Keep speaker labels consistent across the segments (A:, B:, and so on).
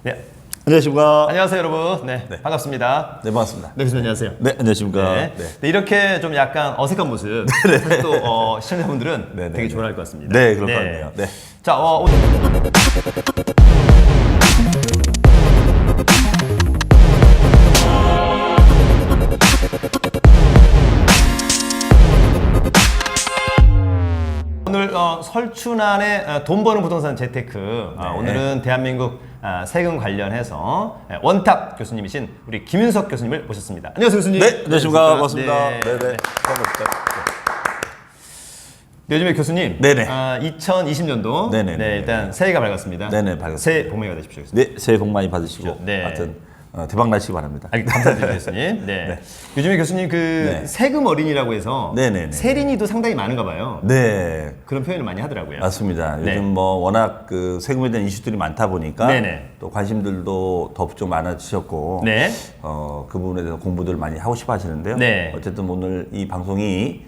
A: 네,
B: 안녕하십니까.
A: 안녕하세요 여러분. 네,
B: 네.
A: 반갑습니다.
B: 네, 반갑습니다.
A: 네, 교수님 안녕하세요.
B: 네, 안녕하십니까.
A: 네. 네, 이렇게 좀 약간 어색한 모습 사실 또 시청자분들은
B: 네, 네,
A: 되게
B: 네.
A: 좋아할 것 같습니다.
B: 네, 그럴 것 같네요. 네.
A: 자, 오늘 설춘환의 돈 버는 부동산 재테크.
B: 네.
A: 오늘은 대한민국 세금 관련해서 원탑 교수님이신 우리 김윤석 교수님을 모셨습니다. 안녕하세요 교수님.
B: 네, 안녕하십니까. 반갑습니다.
A: 네.
B: 네, 네. 반갑습니다.
A: 네, 요즘에 교수님,
B: 네네.
A: 2020년도
B: 네네네.
A: 일단 새해가 밝았습니다.
B: 네네, 밝았습니다.
A: 새해 복 많이 받으십시오. 교수님.
B: 네, 새해 복 많이 받으시고
A: 네.
B: 하여튼 대박 나시기 바랍니다.
A: 감사드립니다, 교수님. 네.
B: 네.
A: 요즘에 교수님 그
B: 네.
A: 세금 어린이라고 해서
B: 네네네.
A: 세린이도 상당히 많은가 봐요.
B: 네,
A: 그런 표현을 많이 하더라고요.
B: 맞습니다.
A: 네.
B: 요즘 뭐 워낙 그 세금에 대한 이슈들이 많다 보니까
A: 네네.
B: 또 관심들도 더 좀 많아지셨고
A: 네.
B: 그 부분에 대해서 공부들 많이 하고 싶어 하시는데요.
A: 네.
B: 어쨌든 오늘 이 방송이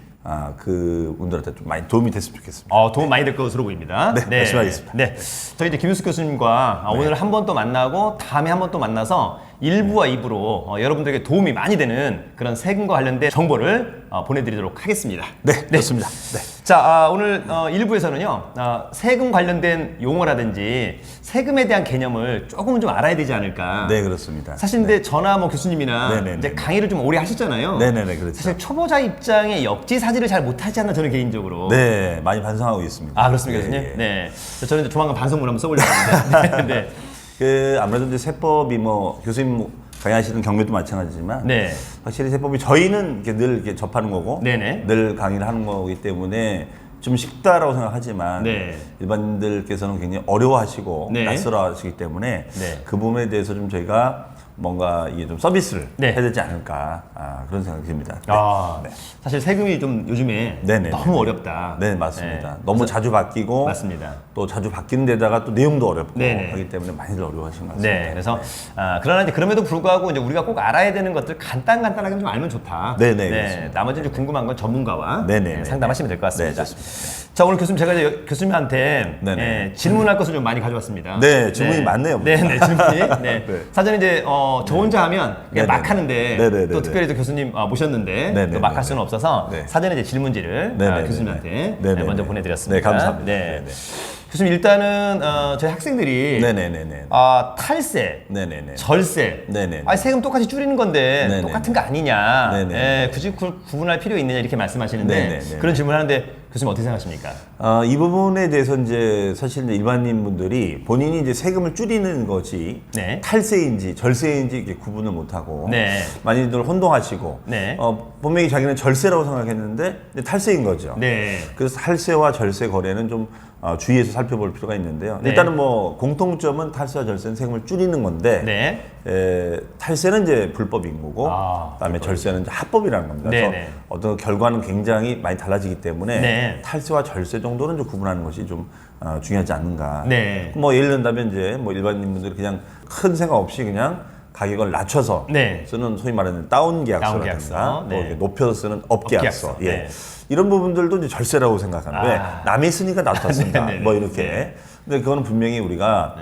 B: 그 분들한테 좀 많이 도움이 됐으면 좋겠습니다.
A: 도움 많이 될 것으로 보입니다.
B: 네, 열심히 하겠습니다.
A: 네. 저희 이제 김윤숙 교수님과 오늘 한 번 또 만나고 다음에 한 번 또 만나서 1부와 2부로 여러분들에게 도움이 많이 되는 그런 세금과 관련된 정보를 보내드리도록 하겠습니다.
B: 네, 좋습니다. 네.
A: 자, 오늘 1부에서는요, 세금 관련된 용어라든지 세금에 대한 개념을 조금은 좀 알아야 되지 않을까.
B: 네, 그렇습니다.
A: 사실 근데 저나 뭐 교수님이나
B: 네네네.
A: 이제 강의를 좀 오래 하셨잖아요.
B: 네네네, 그렇죠.
A: 사실 초보자 입장에 역지사지를 잘 못하지 않나 저는 개인적으로.
B: 네, 많이 반성하고 있습니다.
A: 아, 그렇습니까,
B: 예,
A: 교수님?
B: 예.
A: 네. 저는 이제 조만간 반성문 한번 써보려고 하는데. 네.
B: 그 아무래도 이제 세법이 뭐 교수님 강의하시는 경매도 마찬가지지만
A: 네.
B: 확실히 세법이 저희는 이렇게 늘 이렇게 접하는 거고
A: 네네.
B: 늘 강의를 하는 거기 때문에 좀 쉽다라고 생각하지만
A: 네.
B: 일반인들께서는 굉장히 어려워하시고
A: 네.
B: 낯설어하시기 때문에
A: 네.
B: 그 부분에 대해서 좀 저희가 뭔가 이게 좀 서비스를
A: 네.
B: 해야 되지 않을까 그런 생각이 듭니다. 네. 네.
A: 사실 세금이 좀 요즘에
B: 네네네.
A: 너무 어렵다.
B: 네, 맞습니다.
A: 네.
B: 너무 자주 바뀌고
A: 맞습니다.
B: 또 자주 바뀌는 데다가 또 내용도 어렵고
A: 네네.
B: 하기 때문에 많이들 어려워하시는 것 같습니다.
A: 네, 그래서 그러나 이제 그럼에도 불구하고 이제 우리가 꼭 알아야 되는 것들 간단하게 좀 알면 좋다.
B: 네네, 그렇습니다.
A: 나머지 이제 궁금한 건 전문가와
B: 네네.
A: 상담하시면 될 것 같습니다.
B: 네, 좋습니다.
A: 자, 오늘 교수님 제가 이제 교수님한테
B: 네네.
A: 질문할 것을 좀 많이 가져왔습니다.
B: 네, 질문이 많네요.
A: 네, 질문이. 네.
B: 네.
A: 사전에 이제 저 혼자 하면 그냥
B: 네네네.
A: 막 하는데
B: 네네네네.
A: 또 특별히 또 교수님 모셨는데
B: 네네네네.
A: 또 막 할 수는 없어서
B: 네.
A: 사전에 이제 질문지를
B: 네네네네.
A: 교수님한테
B: 네네네.
A: 먼저 보내드렸습니다.
B: 네, 감사합니다.
A: 네.
B: 네네.
A: 교수님 일단은 저희 학생들이
B: 네네네네.
A: 탈세,
B: 네네네.
A: 절세,
B: 네네네.
A: 세금 똑같이 줄이는 건데
B: 네네네.
A: 똑같은 거 아니냐,
B: 네네네.
A: 굳이 구분할 필요 있느냐 이렇게 말씀하시는데
B: 네네네.
A: 그런 질문하는데 교수님 어떻게 생각하십니까?
B: 이 부분에 대해서 이제 사실 이제 일반인 분들이 본인이 이제 세금을 줄이는 것이
A: 네.
B: 탈세인지 절세인지 이렇게 구분을 못하고
A: 네.
B: 많이들 혼동하시고
A: 네.
B: 분명히 자기는 절세라고 생각했는데 근데 탈세인 거죠.
A: 네.
B: 그래서 탈세와 절세 거래는 좀 주의해서 살펴볼 필요가 있는데요.
A: 네.
B: 일단은 뭐 공통점은 탈세와 절세는 세금을 줄이는 건데
A: 네.
B: 탈세는 이제 불법인 거고 그다음에 절세는 이제 합법이라는 겁니다.
A: 네네.
B: 그래서 어떤 결과는 굉장히 많이 달라지기 때문에
A: 네.
B: 탈세와 절세 정도는 좀 구분하는 것이 좀 중요하지 않는가.
A: 네.
B: 뭐 예를 든다면 이제 뭐 일반인분들이 그냥 큰 생각 없이 그냥 가격을 낮춰서
A: 네.
B: 쓰는 소위 말하는 다운 계약서라든가
A: 계약서. 네.
B: 또 이렇게 높여서 쓰는 업 계약서.
A: 계약서.
B: 예.
A: 네.
B: 이런 부분들도 이제 절세라고 생각하는데 왜 남이 쓰니까 나도 다 쓴다.
A: 네네네.
B: 뭐 이렇게.
A: 네.
B: 근데 그거는 분명히 우리가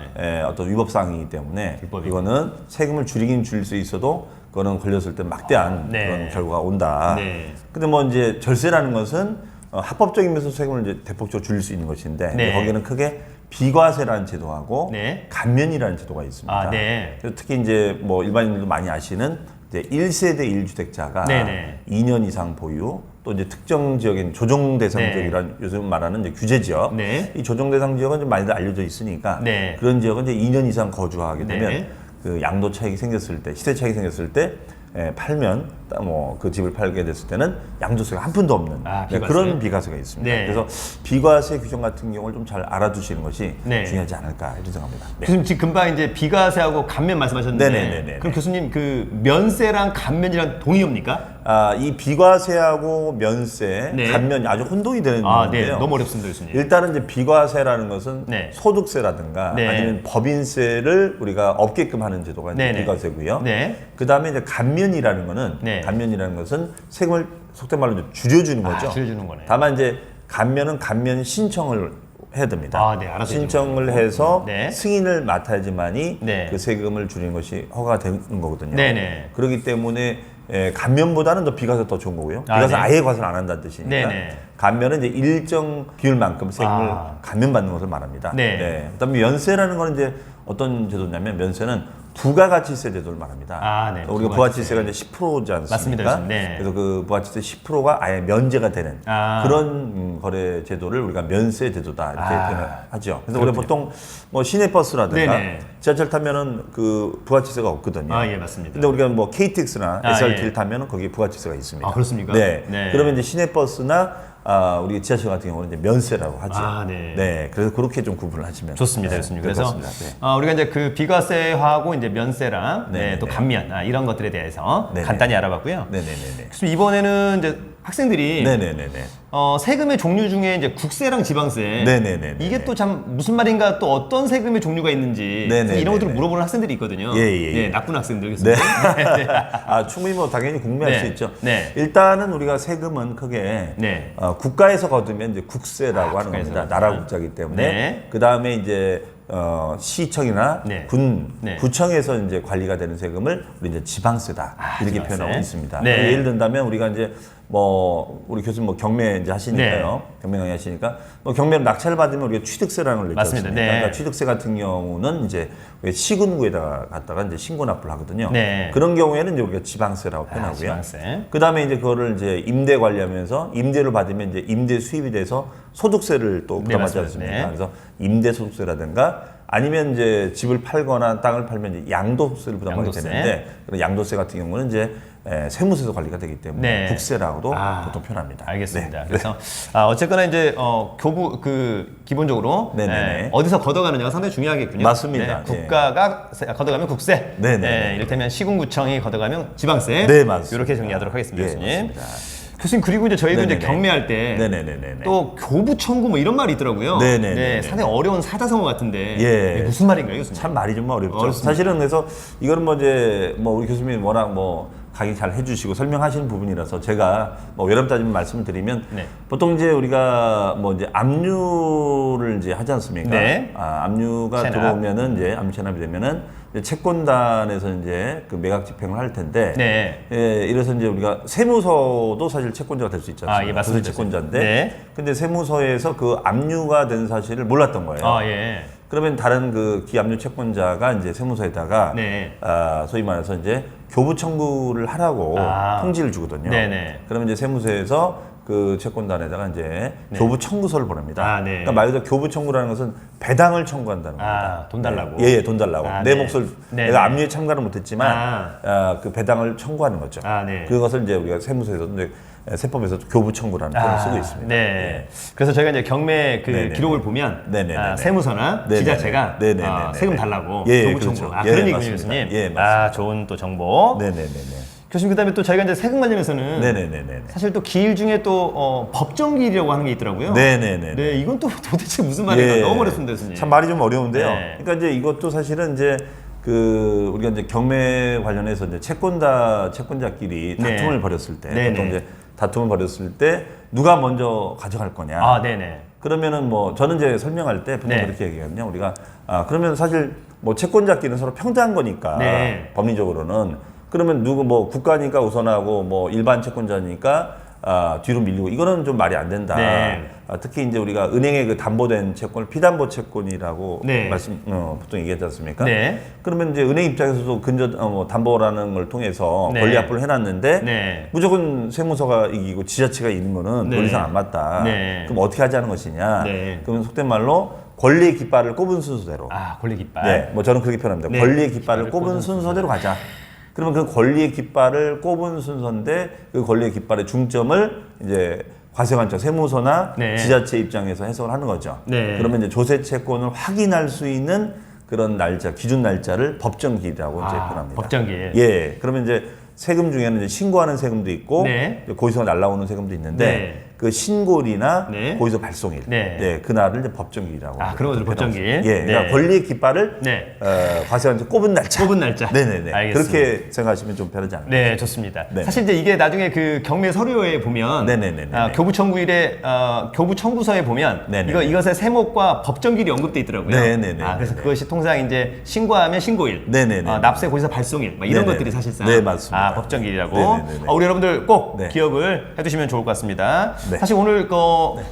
B: 어떤 위법 사항이기 때문에
A: 불법이고.
B: 이거는 세금을 줄이긴 줄일 수 있어도 그거는 걸렸을 때 막대한
A: 네.
B: 그런 결과가 온다.
A: 네.
B: 근데 뭐 이제 절세라는 것은 합법적인 면에서 세금을 이제 대폭적으로 줄일 수 있는 것인데
A: 네.
B: 거기는 크게 비과세라는 제도하고
A: 네.
B: 감면이라는 제도가 있습니다.
A: 네.
B: 그래서 특히 이제 뭐 일반인들도 많이 아시는 이제 1세대 1주택자가
A: 네네.
B: 2년 이상 보유 또 이제 특정 지역인 조정 대상 지역이란 요즘 말하는 이제 규제 지역.
A: 네.
B: 이 조정 대상 지역은 좀 많이들 알려져 있으니까
A: 네.
B: 그런 지역은 이제 2년 이상 거주하게 되면
A: 네.
B: 그 양도 차익이 생겼을 때, 시세 차익이 생겼을 때 팔면 뭐 그 집을 팔게 됐을 때는 양도세가 한 푼도 없는
A: 비과세?
B: 그런 비과세가 있습니다.
A: 네.
B: 그래서 비과세 규정 같은 경우를 좀 잘 알아두시는 것이
A: 네.
B: 중요하지 않을까 이런 생각합니다. 네.
A: 교수님 지금 금방 이제 비과세하고 감면 말씀하셨는데
B: 네네네네.
A: 그럼 교수님 그 면세랑 감면이랑 동의입니까?
B: 이 비과세하고 면세,
A: 네.
B: 감면이 아주 혼동이 되는
A: 네.
B: 건데요.
A: 너무 어렵습니다, 교수님.
B: 일단은 이제 비과세라는 것은
A: 네.
B: 소득세라든가
A: 네.
B: 아니면 법인세를 우리가 없게끔 하는 제도가 이제
A: 네네.
B: 비과세고요.
A: 네.
B: 그 다음에 이제 감면이라는 거는
A: 네.
B: 감면이라는 것은 세금을 속된 말로 이제 줄여주는 거죠.
A: 줄여주는 거네.
B: 다만 이제 감면은 감면 신청을 해야 됩니다.
A: 아, 네, 알아서
B: 신청을 해서
A: 네.
B: 승인을 맡아야지만이
A: 네.
B: 그 세금을 줄이는 것이 허가가 되는 거거든요.
A: 네네.
B: 그렇기 때문에 감면보다는 더 비과세 더 좋은 거고요.
A: 아,
B: 비과세
A: 네.
B: 아예 과세를 안 한다는 뜻이니까
A: 네네.
B: 감면은 이제 일정 비율만큼 세금을
A: 아.
B: 감면받는 것을 말합니다.
A: 네.
B: 그다음에 면세라는 건 이제 어떤 제도냐면 면세는 부가가치세 제도를 말합니다.
A: 아, 네.
B: 우리가 부가가치세가 이제 10%지 않습니까?
A: 맞습니다. 네.
B: 그래서 그 부가가치세 10%가 아예 면제가 되는
A: 아.
B: 그런 거래 제도를 우리가 면세 제도다 이렇게
A: 아.
B: 표현을 하죠. 그래서
A: 그렇군요.
B: 우리가 보통 뭐 시내버스라든가
A: 네네.
B: 지하철 타면은 그 부가가치세가 없거든요.
A: 아, 예, 맞습니다.
B: 근데 우리가 뭐 KTX나
A: 아,
B: SRT를
A: 예.
B: 타면은 거기에 부가가치세가 있습니다.
A: 아, 그렇습니까?
B: 네.
A: 네.
B: 그러면 이제 시내버스나 우리 지하철 같은 경우는 이제 면세라고 하죠.
A: 아, 네.
B: 그래서 그렇게 좀 구분을 하시면
A: 좋습니다,
B: 네,
A: 교수님.
B: 될
A: 그래서
B: 것 같습니다. 네.
A: 우리가 이제 그 비과세하고 이제 면세랑
B: 네,
A: 또
B: 네.
A: 감면 이런 것들에 대해서
B: 네, 네.
A: 간단히 알아봤고요.
B: 네네네네.
A: 교수님 이번에는 이제 학생들이
B: 네네네네.
A: 세금의 종류 중에 이제 국세랑 지방세
B: 네네네네.
A: 이게 또 참 무슨 말인가 또 어떤 세금의 종류가 있는지
B: 네네네네.
A: 이런 것들을 물어보는 학생들이 있거든요.
B: 예.
A: 나쁜 학생들 교수님.
B: 네. 충분히 뭐 당연히 궁금해할
A: 네.
B: 수 있죠.
A: 네.
B: 일단은 우리가 세금은 크게
A: 네.
B: 국가에서 거두면 이제 국세라고 하는
A: 국가에서
B: 겁니다.
A: 거두면.
B: 나라 국자이기 때문에.
A: 네.
B: 그 다음에 이제 시청이나
A: 네.
B: 네. 구청에서 이제 관리가 되는 세금을 우리 이제 지방세다 이렇게
A: 지방세.
B: 표현하고 있습니다.
A: 네.
B: 예를 든다면 우리가 이제 뭐 우리 교수님 뭐 경매 이제 하시니까요.
A: 네.
B: 경매 강의 하시니까 뭐 경매로 낙찰을 받으면 우리가 취득세라는 걸 냈지
A: 맞습니다.
B: 않습니까?
A: 네.
B: 그러니까 취득세 같은 경우는 이제 시군구에다가 갖다가 이제 신고 납부를 하거든요.
A: 네.
B: 그런 경우에는 이제 우리가 지방세라고 표현하고요.
A: 지방세.
B: 그 다음에 이제 그거를 이제 임대 관리하면서 임대를 받으면 이제 임대 수입이 돼서 소득세를 또 부담하지
A: 맞습니다.
B: 않습니까?
A: 네.
B: 그래서 임대 소득세라든가 아니면 이제 집을 팔거나 땅을 팔면 이제 양도세를 부담하게
A: 양도세.
B: 되는데 그런 양도세 같은 경우는 이제 세무서에서 관리가 되기 때문에
A: 네.
B: 국세라고도 보통 표현합니다.
A: 알겠습니다.
B: 네.
A: 그래서 어쨌거나 이제 교부 기본적으로
B: 네네네.
A: 어디서 걷어가느냐가 상당히 중요하겠군요.
B: 맞습니다.
A: 네, 국가가 걷어가면 국세,
B: 네네네.
A: 이를테면 시군구청이 걷어가면 지방세.
B: 네, 맞습니다.
A: 이렇게 정리하도록 하겠습니다,
B: 예,
A: 교수님.
B: 맞습니다.
A: 교수님 그리고 이제 저희도 이제
B: 네네네.
A: 경매할 때
B: 네네네네.
A: 또 교부 청구 뭐 이런 말이 있더라고요.
B: 네네네네.
A: 네, 상당히 어려운 사자성어 같은데
B: 예.
A: 이게 무슨 말인가요, 교수님?
B: 참 말이 좀 어렵죠.
A: 어렵습니다.
B: 사실은 그래서 이거는 뭐 이제 뭐 우리 교수님이 워낙 뭐 강의 잘 해주시고 설명하시는 부분이라서 제가 뭐 여러 따지면 말씀을 드리면
A: 네.
B: 보통 이제 우리가 뭐 이제 압류를 이제 하지 않습니까?
A: 네.
B: 압류가
A: 체납.
B: 들어오면은 이제 압류 체납이 되면은 이제 채권단에서 이제 그 매각 집행을 할 텐데.
A: 네.
B: 이래서 이제 우리가 세무서도 사실 채권자가 될 수 있지 않습니까?
A: 예, 맞습니다.
B: 그래서 채권자인데.
A: 네.
B: 근데 세무서에서 그 압류가 된 사실을 몰랐던 거예요.
A: 예.
B: 그러면 다른 그 기압류 채권자가 이제 세무서에다가
A: 네.
B: 소위 말해서 이제 교부 청구를 하라고 통지를 주거든요.
A: 네네.
B: 그러면 이제 세무서에서 그 채권단에다가 이제 교부 청구서를 보냅니다.
A: 네.
B: 그러니까 말 그대로 교부 청구라는 것은 배당을 청구한다는 겁니다.
A: 돈 달라고.
B: 예, 돈 달라고. 내
A: 네.
B: 몫을
A: 네네.
B: 내가 압류에 참가를 못했지만 그 배당을 청구하는 거죠.
A: 네.
B: 그것을 이제 우리가 세무서에서 이제 세법에서 교부 청구라는 표현을 쓰고 있습니다.
A: 네. 그래서 저희가 이제 경매 그
B: 네네네.
A: 기록을 보면
B: 네네네네.
A: 세무서나
B: 네네네.
A: 지자체가
B: 네네네네.
A: 세금 달라고
B: 예,
A: 교부 청구.
B: 그렇죠. 예,
A: 그런 얘기군요,
B: 맞습니다.
A: 교수님.
B: 예, 맞습니다.
A: 좋은 또 정보.
B: 네네네네.
A: 교수님 그다음에 또 저희가 이제 세금 관련해서는
B: 네네네네.
A: 사실 또 기일 중에 또 법정 기일이라고 하는 게 있더라고요.
B: 네네네.
A: 네, 이건 또 도대체 무슨 말인가
B: 예.
A: 너무 어렵습니다, 교수님.
B: 참 말이 좀 어려운데요.
A: 네.
B: 그러니까 이제 이것도 사실은 이제 그 우리가 이제 경매 관련해서 이제 채권자끼리
A: 네.
B: 다툼을 벌였을 때
A: 네네.
B: 보통 이제 다툼을 벌였을 때 누가 먼저 가져갈 거냐.
A: 네네.
B: 그러면은 뭐 저는 이제 설명할 때 보통
A: 네.
B: 그렇게 얘기하거든요. 우리가 그러면 사실 뭐 채권자끼리는 서로 평등한 거니까
A: 네.
B: 법리적으로는 그러면 누구 뭐 국가니까 우선하고 뭐 일반 채권자니까 뒤로 밀리고 이거는 좀 말이 안 된다.
A: 네.
B: 특히 이제 우리가 은행에 그 담보된 채권을 피담보 채권이라고
A: 네.
B: 보통 얘기하지 않습니까?
A: 네.
B: 그러면 이제 은행 입장에서도 담보라는 걸 통해서
A: 네.
B: 권리 합부를 해놨는데
A: 네.
B: 무조건 세무서가 이기고 지자체가 이기는 거는
A: 네.
B: 논리상 안 맞다.
A: 네.
B: 그럼 어떻게 하자는 것이냐?
A: 네.
B: 그러면 속된 말로 권리의 깃발을 꼽은 순서대로.
A: 권리 깃발.
B: 네, 뭐 저는 그렇게 표현합니다.
A: 네.
B: 권리의 깃발을 꼽은 순서대로 가자. 그러면 그 권리의 깃발을 꼽은 순서인데 그 권리의 깃발의 중점을 이제 과세관청 세무서나
A: 네.
B: 지자체 입장에서 해석을 하는 거죠.
A: 네.
B: 그러면 이제 조세 채권을 확인할 수 있는 그런 날짜, 기준 날짜를 법정기일이라고 이제 표현합니다.
A: 법정기일.
B: 예, 그러면 이제 세금 중에는 이제 신고하는 세금도 있고
A: 네.
B: 고의성가 날라오는 세금도 있는데
A: 네.
B: 그 신고일이나
A: 네.
B: 고의서 발송일,
A: 네.
B: 네, 그날을 이제 법정일이라고.
A: 아, 그런 것들 법정일.
B: 예,
A: 네.
B: 그러니까 권리의 깃발을
A: 네.
B: 과세관청 꼽은 날짜.
A: 꼽은 날짜.
B: 네네네.
A: 알겠습니다.
B: 그렇게 생각하시면 좀 편하지 않나요?
A: 네, 좋습니다.
B: 네.
A: 사실 이제 이게 나중에 그 경매 서류에 보면
B: 네네네네.
A: 교부 청구일에 교부 청구서에 보면
B: 네네네.
A: 이것의 세목과 법정일이 언급돼 있더라고요.
B: 네네네.
A: 그래서 그것이 통상 이제 신고하면 신고일,
B: 네네네.
A: 납세 고지서 발송일 뭐 이런
B: 네네.
A: 것들이 사실상
B: 네, 맞습니다.
A: 법정일이라고.
B: 네네네네.
A: 우리 여러분들 꼭
B: 네.
A: 기억을 해두시면 좋을 것 같습니다.
B: 네.
A: 사실 오늘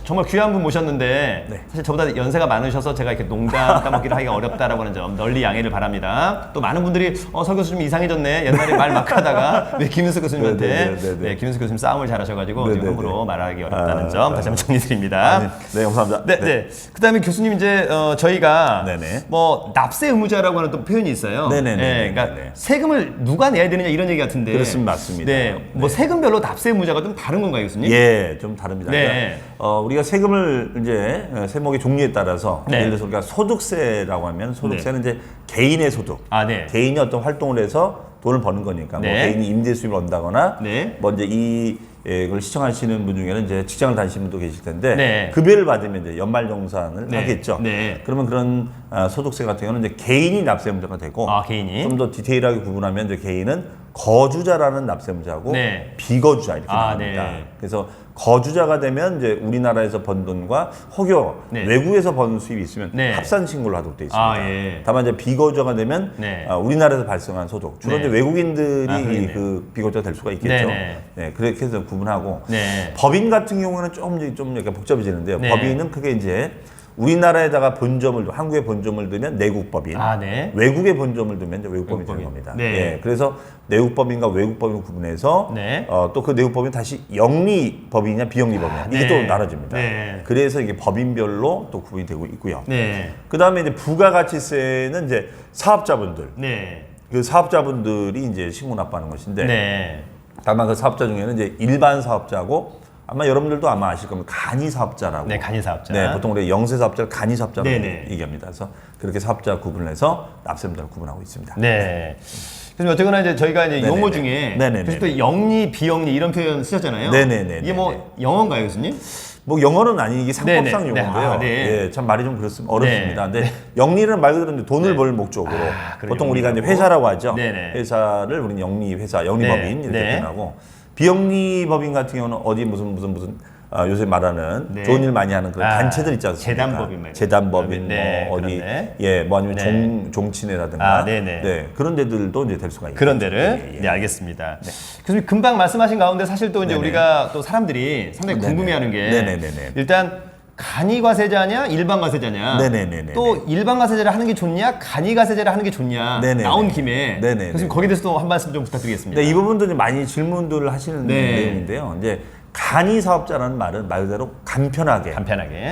A: 정말 귀한 분 모셨는데
B: 네.
A: 사실 저보다 연세가 많으셔서 제가 이렇게 농담 따먹기를 하기가 어렵다라고는 점 널리 양해를 바랍니다. 또 많은 분들이 서 교수 좀 이상해졌네. 옛날에 말 막 하다가 김윤석 교수님한테
B: 네네네네.
A: 김윤석 교수님 싸움을 잘하셔가지고 지금
B: 네네네.
A: 함부로 말하기 어렵다는 점 다시 한번 정리드립니다.
B: 네, 감사합니다.
A: 네. 그다음에 교수님 이제 저희가
B: 네네.
A: 뭐 납세 의무자라고 하는 또 표현이 있어요.
B: 네네네.
A: 그러니까
B: 네네.
A: 세금을 누가 내야 되느냐 이런 얘기 같은데.
B: 그렇습니다. 맞습니다.
A: 네. 뭐
B: 네.
A: 세금별로 납세 의무자가 좀 다른 건가요, 교수님?
B: 예, 좀 다릅니다.
A: 네.
B: 그러니까, 우리가 세금을 이제 세목의 종류에 따라서
A: 네.
B: 예를 들어서 우리가 소득세라고 하면 소득세는 이제 개인의 소득,
A: 네.
B: 개인이 어떤 활동을 해서 돈을 버는 거니까 뭐
A: 네.
B: 개인이 임대 수입을 얻는다거나
A: 네.
B: 뭐 이제 이걸 시청하시는 분 중에는 이제 직장을 다니시는 분도 계실 텐데
A: 네.
B: 급여를 받으면 이제 연말정산을
A: 네.
B: 하겠죠.
A: 네.
B: 그러면 그런 소득세 같은 경우는 이제 개인이 납세의무자가 되고
A: 개인이.
B: 좀 더 디테일하게 구분하면 이제 개인은 거주자라는 납세의무자고
A: 네.
B: 비거주자 이렇게 나옵니다.
A: 네.
B: 그래서 거주자가 되면 이제 우리나라에서 번 돈과 혹여
A: 네.
B: 외국에서 번 수입이 있으면
A: 네.
B: 합산 신고를 하도록 되어 있습니다.
A: 예.
B: 다만 이제 비거주자가 되면
A: 네.
B: 우리나라에서 발생한 소득 주로
A: 네.
B: 이제 외국인들이
A: 그러네요.
B: 그 비거주가 될 수가 있겠죠.
A: 네네.
B: 네, 그렇게 해서 구분하고
A: 네.
B: 법인 같은 경우는 좀 약간 복잡해지는데요.
A: 네.
B: 법인은 크게 이제 우리나라에다가 본점을 한국에 본점을 두면 내국법인,
A: 네.
B: 외국에 본점을 두면 이제 외국법인 되는
A: 외국법인.
B: 겁니다.
A: 네.
B: 예, 그래서 내국법인과 외국법인을 구분해서
A: 네.
B: 또 그 내국법인 다시 영리법인이냐 비영리법인이냐 이게
A: 네.
B: 또 나눠집니다.
A: 네.
B: 그래서 이게 법인별로 또 구분이 되고 있고요.
A: 네.
B: 그 다음에 이제 부가가치세는 이제 사업자분들,
A: 네.
B: 그 사업자분들이 이제 신고 납부하는 것인데
A: 네.
B: 다만 그 사업자 중에는 이제 일반 사업자고 아마 여러분들도 아마 아실 겁니다. 간이 사업자라고.
A: 네, 간이 사업자.
B: 네, 보통 우리 영세 사업자를 간이 사업자로
A: 네네.
B: 얘기합니다. 그래서 그렇게 사업자 구분을 해서 납세의무자를 구분하고 있습니다.
A: 네. 그래서 어쨌거나 이제 저희가 이제
B: 네네네.
A: 용어 중에
B: 네네네.
A: 그래서 또 영리, 비영리 이런 표현 쓰셨잖아요.
B: 네네네.
A: 이게 뭐 영어인가요, 교수님?
B: 뭐 영어는 아니 이게 상법상
A: 네네.
B: 용어인데요.
A: 네.
B: 예, 참 말이 좀 어렵습니다.
A: 네.
B: 근데 영리는 말 그대로 이제 돈을
A: 네.
B: 벌 목적으로
A: 그럼
B: 보통 우리가 이제
A: 영리라고.
B: 회사라고 하죠.
A: 네네.
B: 회사를 우리는 영리 회사, 영리법인
A: 네.
B: 이렇게
A: 네.
B: 표현하고 비영리법인 같은 경우는 어디 무슨 요새 말하는
A: 네.
B: 좋은 일 많이 하는 그런 단체들 있지 않습니까?
A: 재단법인 말이죠.
B: 재단법인
A: 네,
B: 뭐 어디
A: 그런데.
B: 뭐 아니면
A: 네.
B: 종친회라든가
A: 네네.
B: 네, 그런 데들도 이제 될 수가 있고
A: 그런 데를
B: 예, 예.
A: 네, 알겠습니다. 교수님 금방 말씀하신 가운데 사실 또 이제
B: 네네.
A: 우리가 또 사람들이 상당히
B: 네네.
A: 궁금해하는 게
B: 네네네네.
A: 일단 간이 과세자냐 일반 과세자냐
B: 네네네네.
A: 또 일반 과세자를 하는 게 좋냐 간이 과세자를 하는 게 좋냐
B: 네네네.
A: 나온 김에
B: 네네네.
A: 교수님 거기에 대해서 또 한 말씀 좀 부탁드리겠습니다.
B: 네, 이 부분도 이제 많이 질문들을 하시는
A: 네.
B: 내용인데요. 이제 간이 사업자라는 말은 말 그대로 간편하게,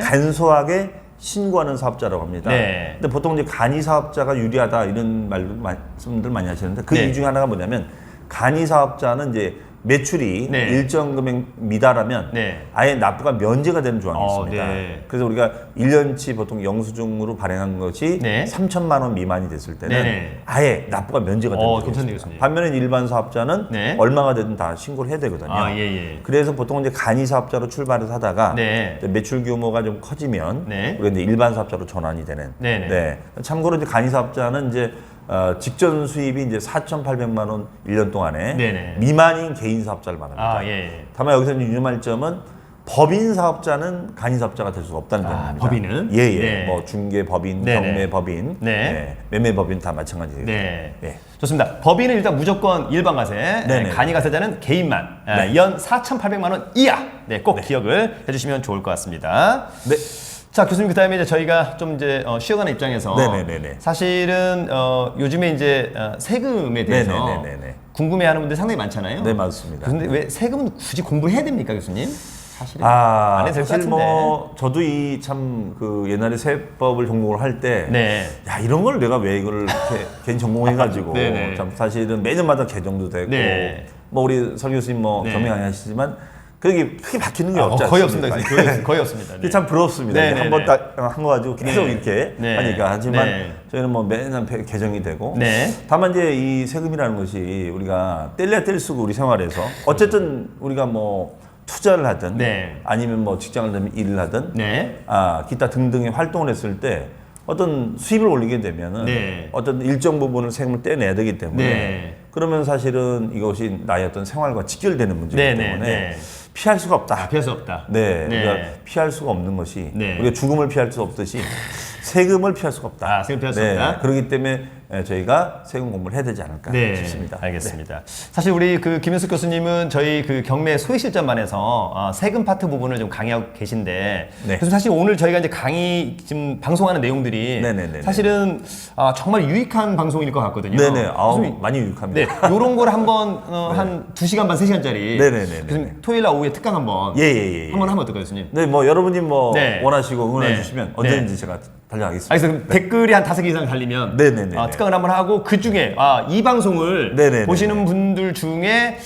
B: 간소하게 신고하는 사업자라고 합니다.
A: 네.
B: 근데 보통 이제 간이 사업자가 유리하다 이런 말씀들 많이 하시는데 그
A: 네.
B: 이유 중에 하나가 뭐냐면 간이 사업자는 이제 매출이
A: 네.
B: 일정 금액 미달하면
A: 네.
B: 아예 납부가 면제가 되는 조항이 있습니다.
A: 네.
B: 그래서 우리가 1년치 보통 영수증으로 발행한 것이
A: 네.
B: 3천만 원 미만이 됐을 때는
A: 네네.
B: 아예 납부가 면제가 되는 거죠.
A: 괜찮네요, 교수님.
B: 반면에 일반 사업자는
A: 네.
B: 얼마가 되든 다 신고를 해야 되거든요.
A: 예.
B: 그래서 보통 이제 간이 사업자로 출발을 하다가
A: 네.
B: 이제 매출 규모가 좀 커지면
A: 네.
B: 우리가 이제 일반 사업자로 전환이 되는.
A: 네네.
B: 네. 참고로 이제 간이 사업자는 이제 직전 수입이 이제 4,800만 원 1년 동안에
A: 네네.
B: 미만인 개인 사업자를 말합니다.
A: 예.
B: 다만 여기서 유념할 점은 법인 사업자는 간이 사업자가 될 수가 없다는 점입니다.
A: 법인은?
B: 예.
A: 네.
B: 뭐 중개 법인,
A: 네네.
B: 경매 법인,
A: 네.
B: 매매 법인 다 마찬가지입니다.
A: 네.
B: 예.
A: 좋습니다. 법인은 일단 무조건 일반 과세,
B: 네네.
A: 간이 과세자는 개인만
B: 네.
A: 연 4,800만 원 이하. 네, 꼭 기억을 해주시면 좋을 것 같습니다.
B: 네.
A: 자, 교수님 그다음에 이제 저희가 좀 이제 쉬어가는 입장에서
B: 네네네네.
A: 사실은 요즘에 이제 세금에 대해서
B: 네네네네.
A: 궁금해하는 분들이 상당히 많잖아요.
B: 네, 맞습니다.
A: 그런데 왜 세금은 굳이 공부해야 됩니까, 교수님? 사실은 안 해도 될것
B: 사실
A: 같은데.
B: 뭐 저도 이 참 그 옛날에 세법을 전공을 할 때
A: 네.
B: 야, 이런 걸 내가 왜 이걸 이렇게 괜히 전공해가지고
A: 네네.
B: 참 사실은 매년마다 개정도 되고
A: 네.
B: 뭐 우리 설 교수님 뭐
A: 네.
B: 경영 안 하시지만 그게 크게 바뀌는 게 없지
A: 거의
B: 않습니까?
A: 없습니다. 교수님. 거의 없습니다.
B: 그게 참 부럽습니다.
A: 네네네.
B: 한 번 딱 한 거 가지고 계속
A: 네.
B: 이렇게
A: 네.
B: 하니까 하지만
A: 네.
B: 저희는 뭐 매년 개정이 되고
A: 네.
B: 다만 이제 이 세금이라는 것이 우리가 뗄래야 뗄 수고 우리 생활에서 어쨌든 우리가 뭐 투자를 하든
A: 네.
B: 아니면 뭐 직장을 다니면 일을 하든
A: 네.
B: 기타 등등의 활동을 했을 때 어떤 수입을 올리게 되면은
A: 네.
B: 어떤 일정 부분을 세금을 떼내야 되기 때문에
A: 네.
B: 그러면 사실은 이것이 나의 어떤 생활과 직결되는 문제이기
A: 네, 네,
B: 때문에
A: 네.
B: 피할 수가 없다.
A: 피할 수 없다.
B: 네,
A: 네.
B: 우리가 피할 수가 없는 것이
A: 네.
B: 우리가 죽음을 피할 수 없듯이 세금을 피할 수가 없다.
A: 세금 피할 수
B: 네,
A: 없다.
B: 그렇기 때문에 저희가 세금 공부를 해야 되지 않을까
A: 네,
B: 싶습니다.
A: 알겠습니다. 사실 우리 그 김윤숙 교수님은 저희 그 경매 소액실전반에서 세금 파트 부분을 좀 강의하고 계신데,
B: 네.
A: 그래서 사실 오늘 저희가 이제 강의 지금 방송하는 내용들이
B: 네네네네.
A: 사실은 정말 유익한 방송일 것 같거든요.
B: 네네,
A: 교수님,
B: 많이
A: 네,
B: 유익합니다.
A: 이런 걸 한번 한 2시간 반, 3시간짜리
B: 네네네네.
A: 교수님 토요일 날 오후에 특강 한번
B: 예.
A: 한번 하면 어떨까요, 교수님?
B: 네, 뭐 여러분이 뭐
A: 네.
B: 원하시고 응원해
A: 네.
B: 주시면
A: 네.
B: 언제든지 제가 달려가겠습니다.
A: 알겠습니다. 그럼 댓글이 한 5개 이상 달리면
B: 네네네네.
A: 특강을 한번 하고 그 중에 이 방송을
B: 네네네네.
A: 보시는 분들 중에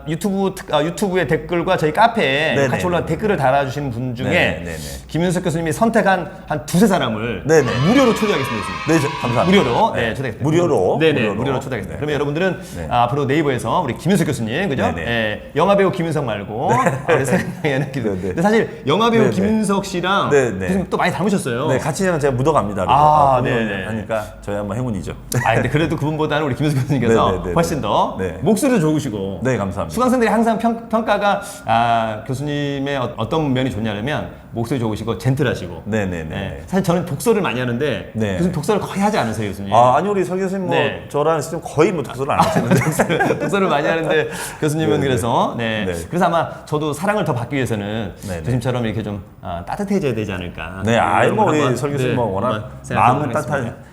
A: 유튜브의 댓글과 저희 카페에
B: 네네네.
A: 같이 올라온 댓글을 달아주시는 분 중에
B: 네네네.
A: 김윤석 교수님이 선택한 한 2-3사람을
B: 네네.
A: 무료로 초대하겠습니다. 교수님.
B: 네, 감사합니다.
A: 무료로
B: 네.
A: 초대하겠습니다.
B: 무료로.
A: 네네, 무료로 초대하겠습니다.
B: 네.
A: 그러면 여러분들은
B: 네.
A: 앞으로 네이버에서 우리 김윤석 교수님, 그죠?
B: 네네.
A: 예, 영화배우 김윤석 말고 우리 세상에
B: 네네.
A: 근데 사실 영화배우
B: 네네.
A: 김윤석 씨랑
B: 네네.
A: 교수님 또 많이 닮으셨어요.
B: 네, 같이 그냥 제가 묻어갑니다.
A: 네네.
B: 하니까 저희 한번 행운이죠.
A: 근데 그래도 그분보다는 우리 김윤석 교수님께서
B: 네네네네.
A: 훨씬 더
B: 네.
A: 목소리도 좋으시고
B: 네, 감사합니다.
A: 수강생들이 항상 평가가 교수님의 어떤 면이 좋냐면 목소리 좋으시고 젠틀하시고
B: 네네네.
A: 사실 저는 독서를 많이 하는데
B: 네.
A: 교수님 독서를 거의 하지 않으세요, 교수님.
B: 아니 우리 설 교수님 뭐
A: 네.
B: 저랑 지금 거의 뭐 독서를 안 하시는데
A: 독서를 많이 하는데 교수님은
B: 네네.
A: 그래서
B: 네.
A: 그래서 아마 저도 사랑을 더 받기 위해서는
B: 네네.
A: 교수님처럼 이렇게 좀 따뜻해져야 되지 않을까.
B: 네, 뭐 우리
A: 한번,
B: 설 교수님 뭐 워낙
A: 한번 생각해보도록 하겠습니다.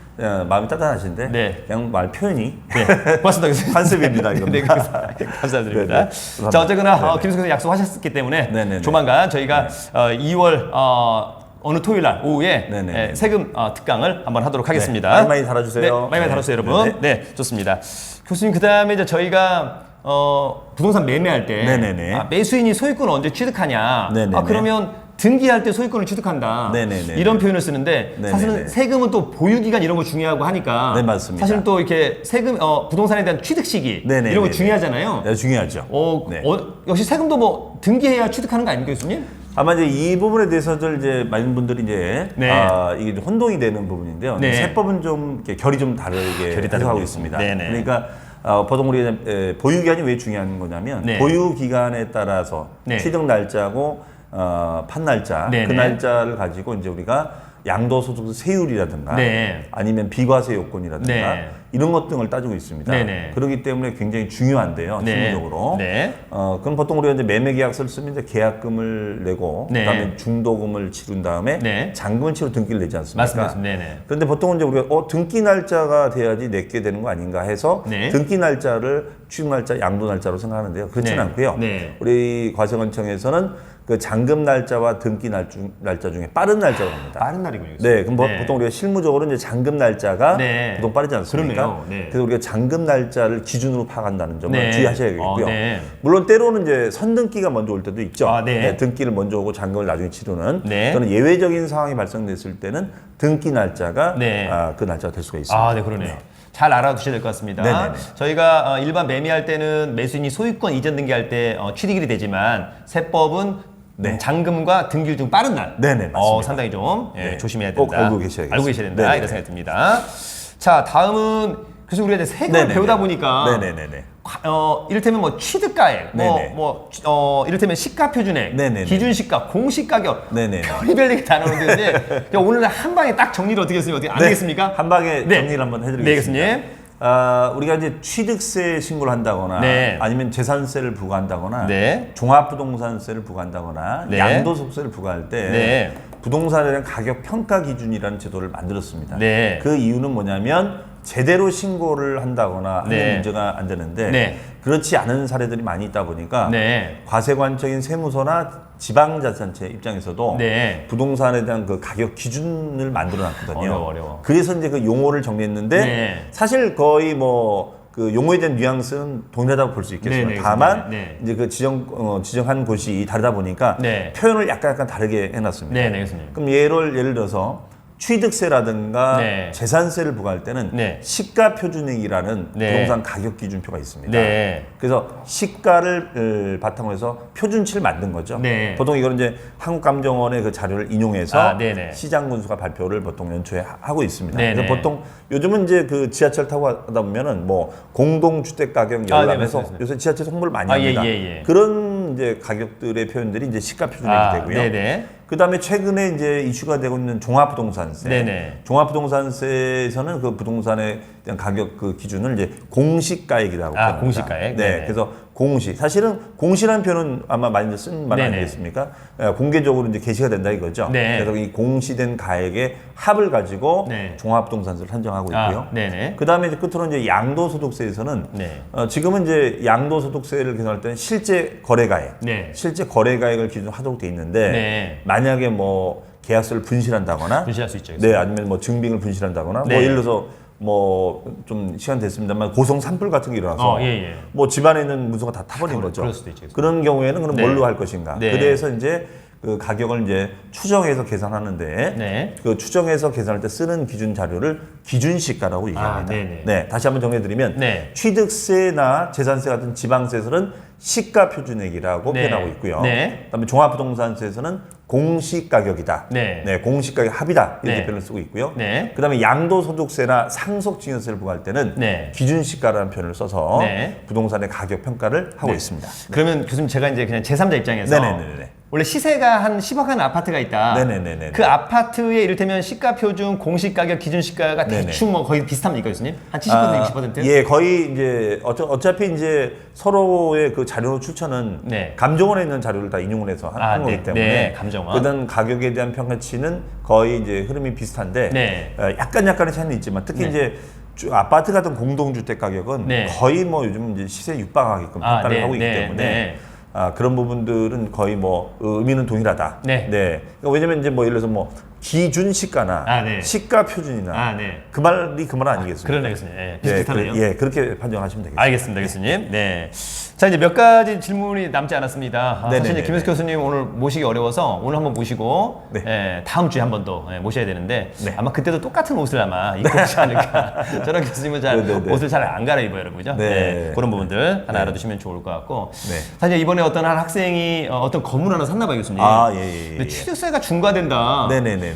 B: 마음이 따뜻하신데
A: 네.
B: 그냥 말 표현이
A: 네, 고맙습니다, 교수님.
B: 컨셉입니다. 이건.
A: 네, 감사드립니다.
B: 네, 네.
A: 자, 어쨌거나
B: 네, 네.
A: 김수근 선생 약속하셨기 때문에
B: 네, 네, 네.
A: 조만간 저희가 2월 어느 토요일 날 오후에
B: 네, 네.
A: 세금 특강을 한번 하도록 하겠습니다.
B: 많이 많이 달아주세요.
A: 네, 많이
B: 네.
A: 달아주세요, 여러분. 네, 좋습니다. 교수님, 그 다음에 이제 저희가 부동산 매매할 때
B: 네네네.
A: 매수인이 소유권을 언제 취득하냐?
B: 네네네.
A: 그러면 등기할 때 소유권을 취득한다.
B: 네네네.
A: 이런 표현을 쓰는데
B: 네네네.
A: 사실은 세금은 또 보유 기간 이런 거 중요하고 하니까
B: 네, 맞습니다.
A: 사실은 또 이렇게 세금 부동산에 대한 취득 시기
B: 네네네네.
A: 이런 거 중요하잖아요.
B: 네, 중요하죠. 네.
A: 역시 세금도 뭐 등기해야 취득하는 거 아닙니까, 교수님?
B: 아마 이제 이 부분에 대해서들 이제 많은 분들이 이제
A: 네.
B: 이게 좀 혼동이 되는 부분인데요.
A: 네.
B: 세법은 좀 이렇게 결이 좀 다르게
A: 결이
B: 해석하고
A: 다르군요.
B: 있습니다.
A: 네네.
B: 그러니까 보통 우리가 보유 기간이 왜 중요한 거냐면
A: 네.
B: 보유 기간에 따라서
A: 네.
B: 취득 날짜고 판 날짜
A: 네네.
B: 그 날짜를 가지고 이제 우리가 양도소득세 세율이라든가
A: 네.
B: 아니면 비과세 요건이라든가
A: 네.
B: 이런 것 등을 따지고 있습니다.
A: 네네.
B: 그렇기 때문에 굉장히 중요한데요.
A: 네.
B: 실무적으로.
A: 네.
B: 그럼 보통 우리가 이제 매매 계약서를 쓰면 이제 계약금을 내고
A: 네.
B: 그다음에 중도금을 치른 다음에
A: 네.
B: 잔금을 치러 등기를 내지 않습니까?
A: 맞습니다. 네네.
B: 그런데 보통은 이제 우리가 등기 날짜가 돼야지 내게 되는 거 아닌가 해서
A: 네.
B: 등기 날짜를 취득 날짜, 양도 날짜로 생각하는데요. 그렇지는
A: 네.
B: 않고요.
A: 네.
B: 우리 과세관청에서는 그 잔금 날짜와 등기 날짜 중에 빠른 날짜로 합니다.
A: 빠른 날이군요, 교수님.
B: 네, 그럼 보통 우리가 실무적으로 이제 잔금 날짜가
A: 네.
B: 보통 빠르지 않습니까?
A: 그러네요. 네.
B: 그래서 우리가 잔금 날짜를 기준으로 파악한다는 점을
A: 네.
B: 주의하셔야겠고요.
A: 네.
B: 물론 때로는 이제 선등기가 먼저 올 때도 있죠.
A: 네.
B: 등기를 먼저 오고 잔금을 나중에 치르는.
A: 네.
B: 또는 예외적인 상황이 발생됐을 때는 등기 날짜가
A: 네.
B: 그 날짜가 될 수가 있습니다.
A: 네, 그러네요. 잘 알아두셔야 될 것 같습니다.
B: 네네네.
A: 저희가 일반 매매할 때는 매수인이 소유권 이전 등기할 때 취득일이 되지만 세법은
B: 네.
A: 잔금과 등기일 중 빠른 날.
B: 네네, 맞습니다.
A: 상당히 좀
B: 네.
A: 조심해야
B: 꼭
A: 된다.
B: 알고 계셔야겠습니다.
A: 알고 계셔야 된다.
B: 네네.
A: 이런 생각이 듭니다. 자, 다음은 그래서 우리가 이제 세금을
B: 네네네.
A: 배우다 보니까
B: 네네네네.
A: 이를테면 뭐 취득가액,
B: 네네.
A: 이를테면 시가 표준액,
B: 네네네.
A: 기준 시가, 공시 가격,
B: 네네네.
A: 별의별 얘기 다 나오는데 이제 오늘 한 방에 딱 정리를 어떻게 했으면 어떻게 안 되겠습니까?
B: 한 방에
A: 네.
B: 정리를 한번
A: 네,
B: 해드리겠습니다.
A: 교수님.
B: 우리가 이제 취득세 신고를 한다거나
A: 네.
B: 아니면 재산세를 부과한다거나
A: 네.
B: 종합부동산세를 부과한다거나
A: 네.
B: 양도소득세를 부과할 때
A: 네.
B: 부동산에 대한 가격 평가 기준이라는 제도를 만들었습니다.
A: 네.
B: 그 이유는 뭐냐면 제대로 신고를 한다거나 하는
A: 네.
B: 문제가 안 되는데
A: 네.
B: 그렇지 않은 사례들이 많이 있다 보니까
A: 네.
B: 과세관적인 세무서나 지방자치단체 입장에서도
A: 네.
B: 부동산에 대한 그 가격 기준을 만들어놨거든요.
A: 어려워.
B: 그래서 이제 그 용어를 정리했는데
A: 네.
B: 사실 거의 뭐 그 용어에 대한 뉘앙스는 동일하다고 볼 수 있겠지만
A: 네, 네,
B: 다만
A: 네.
B: 이제 그 지정한 곳이 다르다 보니까
A: 네.
B: 표현을 약간 다르게 해놨습니다.
A: 네, 네, 교수님.
B: 그럼 예를 들어서 취득세라든가
A: 네.
B: 재산세를 부과할 때는
A: 네.
B: 시가 표준액이라는
A: 네.
B: 부동산 가격 기준표가 있습니다.
A: 네.
B: 그래서 시가를 바탕으로 해서 표준치를 만든 거죠.
A: 네.
B: 보통 이거는 이제 한국감정원의 그 자료를 인용해서
A: 네네.
B: 시장군수가 발표를 보통 연초에 하고 있습니다.
A: 네네.
B: 그래서 보통 요즘은 이제 그 지하철 타고 하다 보면은 뭐 공동주택 가격 열람해서
A: 맞습니다.
B: 요새 지하철 홍보를 많이
A: 예,
B: 합니다.
A: 예.
B: 그런 이제 가격들의 표현들이 이제 시가 표준액이 되고요.
A: 네네.
B: 그 다음에 최근에 이제 이슈가 되고 있는 종합부동산세.
A: 네네.
B: 종합부동산세에서는 그 부동산에 대한 가격 그 기준을 이제 공시가액이라고 표현합니다.
A: 공시가액.
B: 네.
A: 네네.
B: 그래서 공시. 사실은 공시라는 표현은 아마 많이 쓴 말
A: 네네.
B: 아니겠습니까? 공개적으로 이제 게시가 된다 이거죠.
A: 네.
B: 그래서 이 공시된 가액의 합을 가지고
A: 네.
B: 종합부동산세를 산정하고 있고요.
A: 네네.
B: 그 다음에 이제 끝으로 이제 양도소득세에서는
A: 네.
B: 지금은 이제 양도소득세를 계산할 때는 실제 거래가액,
A: 네.
B: 실제 거래가액을 기준으로 하도록 돼 있는데
A: 네.
B: 만약에 뭐 계약서를 분실한다거나,
A: 분실할 수 있죠.
B: 네, 아니면 뭐 증빙을 분실한다거나,
A: 네.
B: 뭐 예를 들어서 뭐 좀 시간 됐습니다만 고성 산불 같은 게 일어나서
A: 예.
B: 뭐 집안에 있는 문서가 다 타버린 거죠.
A: 그럴 수도 있죠.
B: 그런 경우에는 그럼
A: 네.
B: 뭘로 할 것인가?
A: 네.
B: 그래서 이제 그 가격을 이제 추정해서 계산하는데
A: 네.
B: 그 추정해서 계산할 때 쓰는 기준 자료를 기준시가라고 얘기합니다.
A: 네네.
B: 네, 다시 한번 정리해드리면
A: 네.
B: 취득세나 재산세 같은 지방세에서는 시가 표준액이라고
A: 네.
B: 표현하고 있고요.
A: 네.
B: 그다음에 종합부동산세에서는 공시가격이다.
A: 네.
B: 공시가격 합이다 이렇게
A: 네.
B: 표현을 쓰고 있고요.
A: 네.
B: 그다음에 양도소득세나 상속증여세를 부과할 때는
A: 네.
B: 기준시가라는 표현을 써서
A: 네.
B: 부동산의 가격 평가를 하고
A: 네.
B: 있습니다.
A: 그러면 교수님 제가 이제 그냥 제3자 입장에서
B: 네네네네.
A: 원래 시세가 한 10억 하는 아파트가 있다.
B: 네네네네.
A: 그 아파트의 이를테면 시가 표준, 공시 가격, 기준 시가가
B: 네네.
A: 대충 뭐 거의 비슷합니까, 교수님? 한 70%, 60%?
B: 예, 거의 이제 어차피 이제 서로의 그 자료 추천은
A: 네.
B: 감정원에 있는 자료를 다 인용을 해서 한 거기
A: 네.
B: 때문에
A: 네, 감정원.
B: 그다음 가격에 대한 평가치는 거의 이제 흐름이 비슷한데
A: 네.
B: 약간의 차이는 있지만 특히
A: 네.
B: 이제 아파트 같은 공동주택 가격은
A: 네.
B: 거의 뭐 요즘 이제 시세 육박하게끔 평가를
A: 네,
B: 하고 있기
A: 네,
B: 때문에
A: 네.
B: 그런 부분들은 거의 뭐 의미는 동일하다.
A: 네.
B: 그러니까 왜냐면 이제 뭐 예를 들어서 뭐 기준 시가나
A: 네.
B: 시가 표준이나
A: 네.
B: 그 말이 그 말 아니겠습니까?
A: 그러네, 교수님. 예,
B: 네,
A: 비슷하네요.
B: 그렇게 판정하시면 되겠습니다.
A: 알겠습니다, 교수님. 네. 자, 이제 몇 가지 질문이 남지 않았습니다. 사실
B: 네네네네.
A: 이제 김현수 교수님 오늘 모시기 어려워서 오늘 한번 모시고
B: 네.
A: 다음 주에 한 번 더 모셔야 되는데
B: 네.
A: 아마 그때도 똑같은 옷을 아마 입고 오지 않을까. 저랑 교수님은 잘
B: 네네네.
A: 옷을 잘 안 갈아입어요, 여러분. 그죠?
B: 네.
A: 그런 부분들 하나
B: 네.
A: 알아두시면 좋을 것 같고.
B: 네.
A: 사실 이번에 어떤 한 학생이 어떤 건물 하나 샀나 봐요, 교수님.
B: 예.
A: 근데 취득세가 중과된다.
B: 네네네네.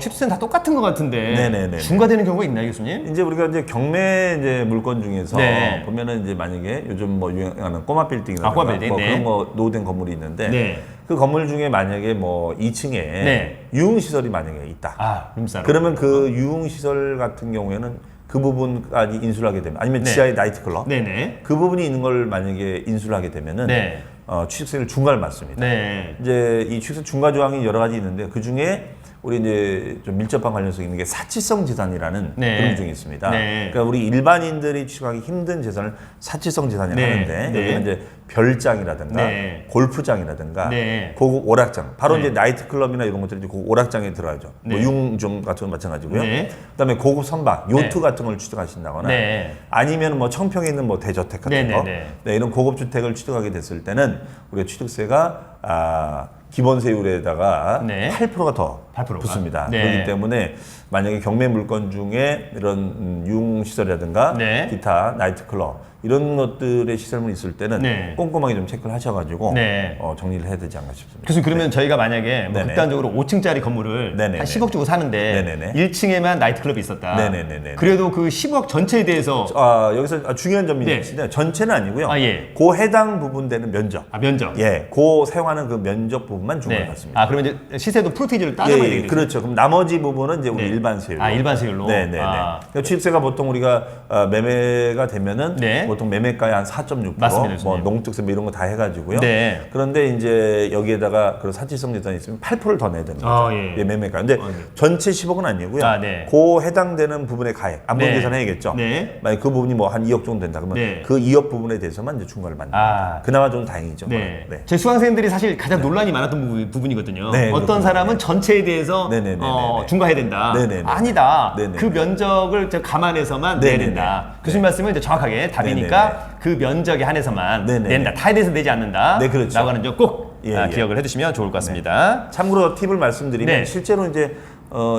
A: 취득세는 다 똑같은 것 같은데
B: 네네네네.
A: 중과되는 경우가 있나요, 교수님?
B: 이제 우리가 이제 경매 이제 물건 중에서
A: 네.
B: 보면은 이제 만약에 요즘 뭐 유행하는 꼬마 빌딩이나
A: 꼬마 빌딩,
B: 뭐
A: 네.
B: 그런 거 노후된 건물이 있는데
A: 네.
B: 그 건물 중에 만약에 뭐 2층에
A: 네.
B: 유흥시설이 만약에 있다.
A: 룸사롱.
B: 그러면 그 유흥시설 같은 경우에는 그 부분까지 인수를 하게 되면 아니면
A: 네.
B: 지하에 나이트클럽
A: 네네.
B: 그 부분이 있는 걸 만약에 인수를 하게 되면은
A: 네.
B: 취득세를 중과를 맞습니다.
A: 네.
B: 이제 이 취득세 중과 조항이 여러 가지 있는데 그 중에 우리 이제 좀 밀접한 관련성이 있는 게 사치성 재산이라는
A: 네.
B: 그런 중이 있습니다.
A: 네.
B: 그러니까 우리 일반인들이 취득하기 힘든 재산을 사치성 재산이라고
A: 네.
B: 하는데
A: 네.
B: 여기는 이제 별장이라든가
A: 네.
B: 골프장이라든가
A: 네.
B: 고급 오락장, 바로
A: 네.
B: 이제 나이트클럽이나 이런 것들이 이제 고급 오락장에 들어가죠.
A: 네.
B: 뭐 융점 같은 건 마찬가지고요.
A: 네.
B: 그다음에 고급 선박, 요트
A: 네.
B: 같은 걸 취득하신다거나
A: 네.
B: 아니면 뭐 청평에 있는 뭐 대저택 같은
A: 네,
B: 거,
A: 네,
B: 네, 이런 고급 주택을 취득하게 됐을 때는 우리가 취득세가 기본세율에다가
A: 네.
B: 8%가 더
A: 8%가?
B: 붙습니다.
A: 네.
B: 그렇기 때문에 만약에 경매 물건 중에 이런 유흥시설이라든가
A: 네.
B: 기타 나이트클럽 이런 것들의 시설물이 있을 때는
A: 네.
B: 꼼꼼하게 좀 체크를 하셔가지고
A: 네.
B: 정리를 해야 되지 않나 싶습니다.
A: 교수님 그러면 저희가 만약에 뭐
B: 네네.
A: 극단적으로 5층짜리 건물을
B: 네네네.
A: 한 10억 주고 사는데
B: 네네네.
A: 1층에만 나이트클럽이 있었다.
B: 네네네네.
A: 그래도 그 10억 전체에 대해서
B: 여기서 중요한 점이
A: 네.
B: 있는데 전체는 아니고요.
A: 예.
B: 그 해당 부분 되는 면적.
A: 면적.
B: 예, 그 사용하는 그 면적 부분만 중과를
A: 네.
B: 받습니다.
A: 그러면 이제 시세도 프로티지를 따져봐야 되겠네요.
B: 그렇죠. 그럼 나머지 부분은 이제 우리
A: 네.
B: 일반 세율로.
A: 일반 세율로.
B: 네네네. 그러니까 취득세가 보통 우리가 매매가 되면은
A: 네.
B: 보통 매매가의 한 4.6%,
A: 맞습니다,
B: 뭐
A: 교수님.
B: 농특세 뭐 이런 거 다 해가지고요.
A: 네.
B: 그런데 이제 여기에다가 그 사치성 재산이 있으면 8%를 더 내야 되는 거죠.
A: 예.
B: 매매가. 근데
A: 네.
B: 전체 10억은 아니고요.
A: 네.
B: 그 해당되는 부분의 가액, 안본
A: 네.
B: 계산해야겠죠.
A: 네.
B: 만약 그 부분이 뭐 한 2억 정도 된다 그러면
A: 네.
B: 그 2억 부분에 대해서만 이제 중과를 받는 겁니다. 그나마 좀 다행이죠.
A: 네.
B: 네.
A: 제 수강생들이 사실 가장 논란이 많았던 부분이거든요.
B: 네,
A: 어떤
B: 그렇군요.
A: 사람은 전체에 대해서
B: 네네네네네.
A: 중과해야 된다.
B: 네네네.
A: 아니다.
B: 네네네.
A: 그 면적을 감안해서만 내야
B: 네네네.
A: 된다. 교수님 말씀은 이제 정확하게 답이니까
B: 네네네.
A: 그 면적에 한해서만
B: 네네네.
A: 낸다. 타에 대해서 내지 않는다.
B: 네, 그렇죠.
A: 라고 하는 점 꼭
B: 예, 예.
A: 기억을 해주시면 좋을 것 같습니다.
B: 참고로 팁을 말씀드리면
A: 네.
B: 실제로 이제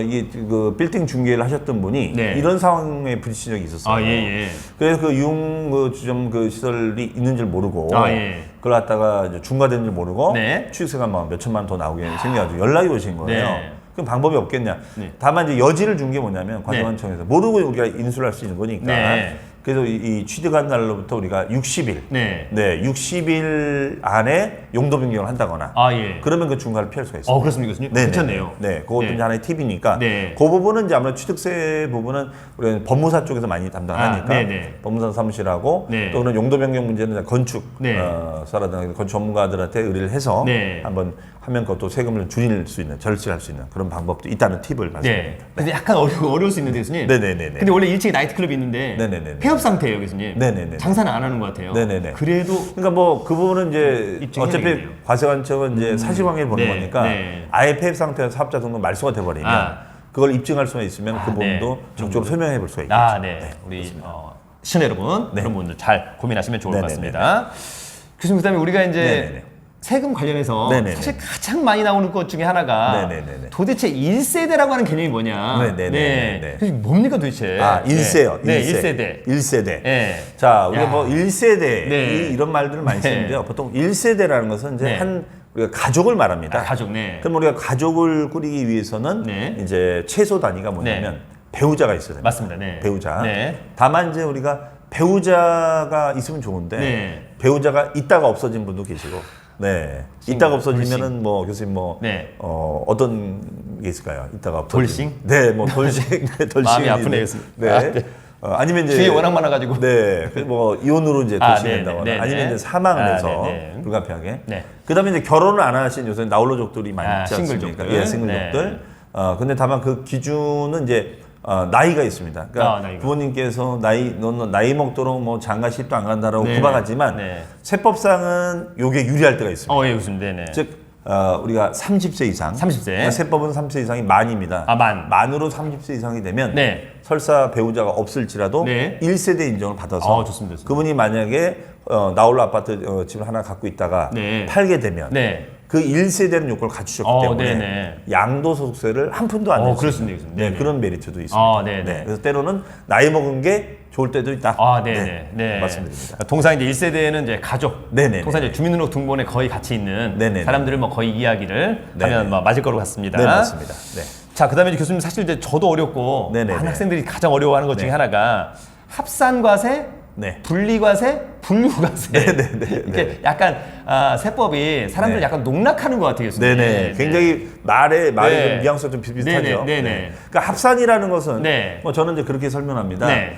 B: 이게 그 빌딩 중개를 하셨던 분이
A: 네.
B: 이런 상황에 부딪힌 적이 있었어요.
A: 아, 예.
B: 그래서 그 주점 그 시설이 있는 줄 모르고
A: 예.
B: 그걸 갖다가 이제 중과된 줄 모르고
A: 네.
B: 취득세가 막 몇 천만 원 더 나오게 생겨가지고 연락이 오신 거예요.
A: 네.
B: 그럼 방법이 없겠냐?
A: 네.
B: 다만 이제 여지를 준 게 뭐냐면 과세관청에서 모르고 우리가 인수를 할 수 있는 거니까.
A: 네.
B: 그래서 이 취득한 날로부터 우리가 60일,
A: 네.
B: 60일 안에 용도 변경을 한다거나.
A: 아, 예.
B: 그러면 그 중과를 피할 수가 있습니다.
A: 그렇습니까, 교수님?
B: 네,
A: 괜찮네요.
B: 네, 그것도
A: 네.
B: 이제 하나의 팁이니까.
A: 네.
B: 그 부분은 이제 아무래도 취득세 부분은 우리가 법무사 쪽에서 많이 담당하니까
A: 네네.
B: 법무사 사무실하고
A: 네.
B: 또 그런 용도 변경 문제는 이제 건축
A: 네.
B: 사라든가 건축 전문가들한테 의뢰를 해서
A: 네.
B: 한번 하면 그것도 세금을 줄일 수 있는 절세할 수 있는 그런 방법도 있다는 팁을
A: 네.
B: 말씀드립니다.
A: 근데 약간 어려울 수 있는데, 교수님.
B: 네네네네.
A: 근데 원래 일찍 나이트클럽이 있는데
B: 네네네네.
A: 폐업 상태예요, 교수님.
B: 네네네.
A: 장사는 안 하는 것 같아요.
B: 네네네.
A: 그래도
B: 그러니까 뭐 그 부분은 이제 어차피
A: 입증해야겠네요.
B: 과세관청은 이제 사실관계를 보는
A: 네,
B: 거니까
A: 네.
B: 아예 폐업 상태에서 사업자 등록 말소가 돼버리면 그걸 입증할 수가 있으면 그 부분도
A: 네.
B: 적극적으로 설명해 볼 수가 있겠죠.
A: 네. 우리 시청자 여러분, 그런 분들 잘 고민하시면 좋을 것
B: 네네네네.
A: 같습니다. 교수님, 그다음에 우리가 이제
B: 네네네.
A: 세금 관련해서
B: 네네네.
A: 사실 가장 많이 나오는 것 중에 하나가
B: 네네네네.
A: 도대체 1세대라고 하는 개념이 뭐냐?
B: 네네네네.
A: 그게 뭡니까 도대체?
B: 아, 1세요.
A: 네, 1세대.
B: 1세대.
A: 네.
B: 자, 우리가
A: 야.
B: 뭐 1세대
A: 네.
B: 이런 말들을 많이
A: 네.
B: 쓰는데요. 보통 1세대라는 것은 이제
A: 네.
B: 우리가 가족을 말합니다.
A: 가족, 네.
B: 그럼 우리가 가족을 꾸리기 위해서는
A: 네.
B: 이제 최소 단위가 뭐냐면 배우자가 있어야 됩니다.
A: 맞습니다. 네.
B: 배우자.
A: 네.
B: 다만 이제 우리가 배우자가 있으면 좋은데
A: 네.
B: 배우자가 있다가 없어진 분도 계시고, 네, 있다가 없어지면은
A: 돌싱.
B: 뭐 교수님 뭐
A: 네.
B: 어떤 게 있을까요? 있다가 없어진.
A: 돌싱?
B: 네, 뭐 돌싱, 네, 돌싱.
A: 마음이 아프네요, 교수님.
B: 네.
A: 네.
B: 아니면 이제
A: 주위에 워낙 많아가지고.
B: 네, 뭐 이혼으로 이제 돌싱한다거나
A: 네네.
B: 아니면 이제 사망을 해서
A: 네네.
B: 불가피하게.
A: 네.
B: 그다음에 이제 결혼을 안 하신 요새 나홀로족들이 많이 있지 않습니까?
A: 싱글족들.
B: 예, 싱글족들.
A: 네.
B: 근데 다만 그 기준은 이제 나이가 있습니다. 그러니까
A: 나이가.
B: 부모님께서 너는 나이 먹도록 뭐 장가십도 안 간다라고
A: 네네.
B: 구박하지만
A: 네.
B: 세법상은 요게 유리할 때가 있습니다.
A: 예, 교수님. 네네.
B: 즉 우리가 30세 이상,
A: 30세.
B: 그러니까 세법은 30세 이상이 만입니다.
A: 만.
B: 으로 30세 이상이 되면
A: 네.
B: 설사 배우자가 없을지라도
A: 네.
B: 1세대 인정을 받아서
A: 좋습니다, 좋습니다.
B: 그분이 만약에 나홀로 아파트 집을 하나 갖고 있다가
A: 네.
B: 팔게 되면
A: 네.
B: 그 1세대는 요건을 갖추셨기 때문에
A: 네네.
B: 양도소득세를 한 푼도 안 냈습니다.
A: 그렇습니다.
B: 네,
A: 네네.
B: 그런 메리트도 있습니다.
A: 네네.
B: 그래서 때로는 나이 먹은 게 좋을 때도 있다.
A: 네.
B: 말씀드립니다.
A: 통상 이제 1세대는 이제 가족.
B: 네네네.
A: 통상 이제 주민등록등본에 거의 같이 있는
B: 네네네.
A: 사람들을 뭐 거의 이야기를
B: 네네.
A: 하면 뭐 맞을 거로 같습니다.
B: 네, 맞습니다. 네.
A: 자, 그다음에 이제 교수님 사실 이제 저도 어렵고
B: 네네네.
A: 많은 학생들이 가장 어려워하는 것 중에
B: 네.
A: 하나가 합산과세,
B: 네.
A: 분리과세, 분류과세.
B: 네네네.
A: 이렇게 약간 세법이 사람들
B: 네.
A: 약간 농락하는 것 같아요, 교수님.
B: 네네. 굉장히 말의
A: 네.
B: 좀 뉘앙스가 좀 비슷비슷하죠.
A: 네네.
B: 그러니까 합산이라는 것은
A: 네.
B: 뭐 저는 이제 그렇게 설명합니다.
A: 네.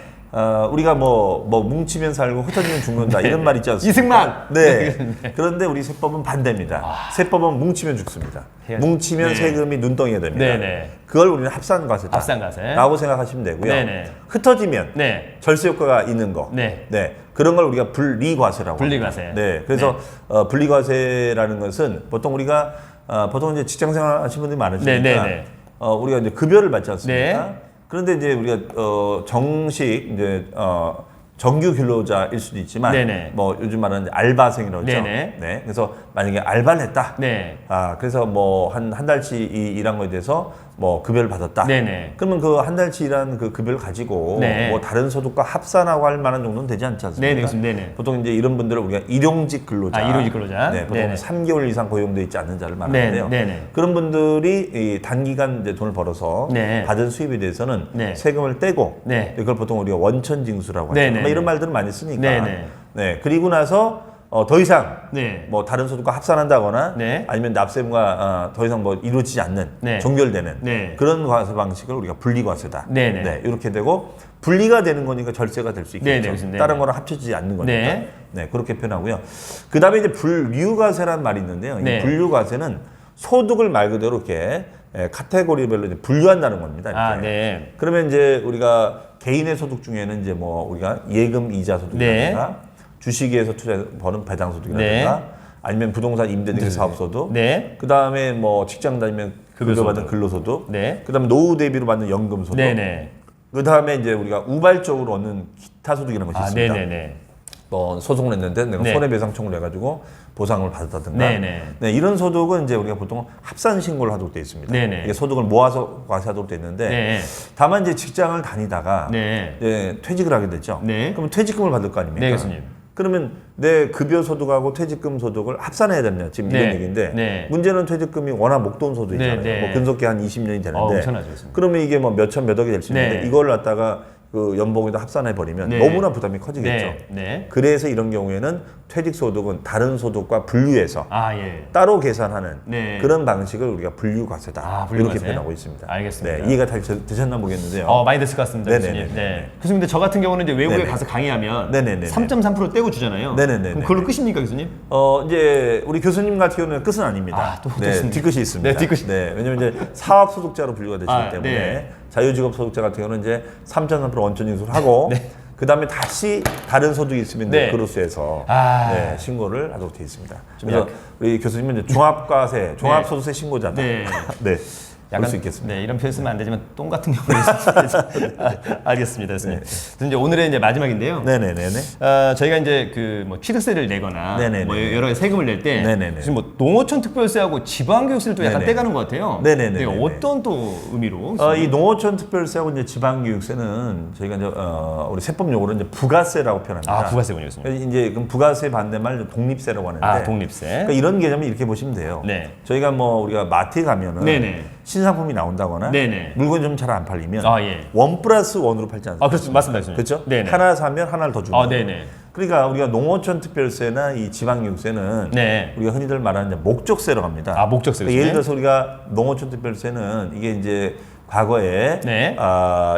B: 우리가 뭐 뭉치면 살고 흩어지면 죽는다 이런 말 있지 않습니까?
A: 이승만!
B: 네. 그런데 우리 세법은 반대입니다. 세법은 뭉치면 죽습니다.
A: 해야죠.
B: 뭉치면
A: 네.
B: 세금이 눈덩이가 됩니다.
A: 네네.
B: 그걸 우리는 합산과세다.
A: 합산과세.
B: 라고 생각하시면 되고요.
A: 네네.
B: 흩어지면
A: 네.
B: 절세 효과가 있는 거.
A: 네.
B: 그런 걸 우리가 분리과세라고
A: 분리과세.
B: 합니다. 네. 그래서 분리과세라는 것은 보통 우리가 보통 이제 직장생활 하시는 분들이 많으시니까
A: 네네네.
B: 우리가 이제 급여를 받지 않습니까?
A: 네.
B: 그런데 이제 우리가 정식 이제 정규 근로자일 수도 있지만
A: 네네.
B: 뭐 요즘 말하는 알바생이라고 하죠.
A: 네네.
B: 네. 그래서 만약에 알바를 했다.
A: 네.
B: 그래서 뭐 한 달치 일한 거에 대해서 뭐 급여를 받았다.
A: 네네.
B: 그러면 그 한 달치 일한 그 급여를 가지고
A: 네.
B: 뭐 다른 소득과 합산하고 할 만한 정도는 되지 않지 않습니까?
A: 네네, 교수님. 네네.
B: 보통 이제 이런 분들을 우리가 일용직 근로자.
A: 일용직 근로자.
B: 네, 보통
A: 네네.
B: 3개월 이상 고용돼 있지 않는 자를 말하는데요.
A: 네네.
B: 그런 분들이 이 단기간 이제 돈을 벌어서
A: 네.
B: 받은 수입에 대해서는
A: 네.
B: 세금을 떼고
A: 네.
B: 이걸 보통 우리가 원천징수라고 하죠.
A: 네네.
B: 뭐 이런 말들을 많이 쓰니까.
A: 네네.
B: 네. 그리고 나서 더 이상
A: 네.
B: 뭐 다른 소득과 합산한다거나
A: 네.
B: 아니면 납세금과 더 이상 뭐 이루어지지 않는
A: 네.
B: 종결되는
A: 네.
B: 그런 과세 방식을 우리가 분리과세다.
A: 네네.
B: 네, 이렇게 되고 분리가 되는 거니까 절세가 될 수
A: 네네,
B: 있겠죠.
A: 교수님.
B: 다른 거랑 합쳐지지 않는 거니까.
A: 네.
B: 네, 그렇게 표현하고요. 그다음에 이제 분류과세란 말이 있는데요.
A: 네.
B: 이 분류과세는 소득을 말 그대로 이렇게 카테고리별로 이제 분류한다는 겁니다. 이렇게.
A: 네.
B: 그러면 이제 우리가 개인의 소득 중에는 이제 뭐 우리가 예금 이자 소득이라든가 주식에서 버는 배당 소득이라든가
A: 네.
B: 아니면 부동산 임대 등의 사업 소득,
A: 네.
B: 그다음에 뭐 직장 다니면 급여 받는 근로소득,
A: 네.
B: 그다음에 노후 대비로 받는 연금 소득,
A: 네네.
B: 그다음에 이제 우리가 우발적으로 얻는 기타 소득이라는 것이 있습니다.
A: 네네네.
B: 소송을 했는데 내가
A: 네.
B: 손해배상 청구를 해가지고 보상을 받았다든가
A: 네네.
B: 네, 이런 소득은 이제 우리가 보통 합산 신고를 하도록 되어 있습니다.
A: 네네.
B: 이게 소득을 모아서 과세하도록 되어 있는데
A: 네.
B: 다만 이제 직장을 다니다가
A: 네.
B: 이제 퇴직을 하게 됐죠.
A: 네.
B: 그럼 퇴직금을 받을 거 아닙니까?
A: 네, 교수님.
B: 그러면 내 급여 소득하고 퇴직금 소득을 합산해야 되느냐 지금
A: 네.
B: 이런 얘기인데
A: 네.
B: 문제는 퇴직금이 워낙 목돈 소득이잖아요.
A: 네, 네.
B: 뭐 근속기 한 20년이 되는데
A: 엄청나죠, 교수님.
B: 그러면 이게 뭐 몇천 몇억이 될 수 있는데
A: 네.
B: 이걸 갖다가 그 연봉에다 합산해 버리면
A: 네.
B: 너무나 부담이 커지겠죠.
A: 네. 네.
B: 그래서 이런 경우에는 퇴직 소득은 다른 소득과 분류해서
A: 아, 예.
B: 따로 계산하는
A: 네.
B: 그런 방식을 우리가 분류과세다
A: 아,
B: 이렇게
A: 분류과세.
B: 표현하고 있습니다.
A: 알겠습니다.
B: 네, 이해가 다 되셨나 보겠는데요.
A: 많이 됐을 것 같습니다,
B: 네네네.
A: 교수님. 네. 교수님, 근데 저 같은 경우는 이제 외국에
B: 네네.
A: 가서 강의하면
B: 네네네.
A: 3.3% 떼고 주잖아요.
B: 네네네.
A: 그럼 그걸로 끝입니까, 교수님?
B: 이제 우리 교수님 같은 경우는 끝은 아닙니다.
A: 아, 또
B: 네,
A: 끝입니다.
B: 뒤끝이 있습니다.
A: 네, 뒤끝이.
B: 네, 왜냐면 이제 사업소득자로 분류가 되시기
A: 아,
B: 때문에
A: 네.
B: 자유직업 소득자 같은 경우는 이제 3.3% 원천 징수를 하고
A: 네.
B: 그 다음에 다시 다른 소득이 있으면
A: 네.
B: 그로스에서
A: 아.
B: 네, 신고를 하도록 되어 있습니다.
A: 좀
B: 그래서
A: 약-
B: 우리 교수님은 이제 종합과세, 종합소득세 신고자다.
A: 네.
B: 네. 볼 수 있겠습니다.
A: 네, 이런 표현 쓰면 안 되지만 똥 같은 경우는 알겠습니다, 교수님. 그래서 이제 오늘의 이제 마지막인데요.
B: 네네네네.
A: 저희가 이제 그 뭐 취득세를 내거나
B: 네네네.
A: 뭐 여러 가지 세금을 낼 때
B: 네네네.
A: 지금 뭐 농어촌 특별세하고 지방교육세를 또 약간
B: 네네.
A: 떼가는 것 같아요.
B: 네네네네.
A: 네, 어떤 또 의미로?
B: 이 농어촌 특별세하고 이제 지방교육세는 저희가 이제 우리 세법 용어로 이제 부가세라고 표현합니다.
A: 아, 부가세군요, 교수님.
B: 이제 그럼 부가세 반대말 독립세라고 하는데.
A: 아, 독립세.
B: 그러니까 이런 개념을 이렇게 보시면 돼요.
A: 네.
B: 저희가 뭐 우리가 마트에 가면은
A: 네네.
B: 신상품이 나온다거나
A: 네네.
B: 물건이 좀 잘 안 팔리면
A: 아, 예.
B: 1+1으로 팔지 않습니까?
A: 아, 그렇죠, 맞습니다, 교수님.
B: 그렇죠?
A: 네네.
B: 하나 사면 하나를 더 주는
A: 아,
B: 거예요.
A: 네네.
B: 그러니까 우리가 농어촌 특별세나 이 지방교육세는
A: 네.
B: 우리가 흔히들 말하는 이제 목적세라고 합니다.
A: 아, 목적세,
B: 그러니까 예를
A: 교수님.
B: 들어서 우리가 농어촌 특별세는 이게 이제 과거에
A: 네.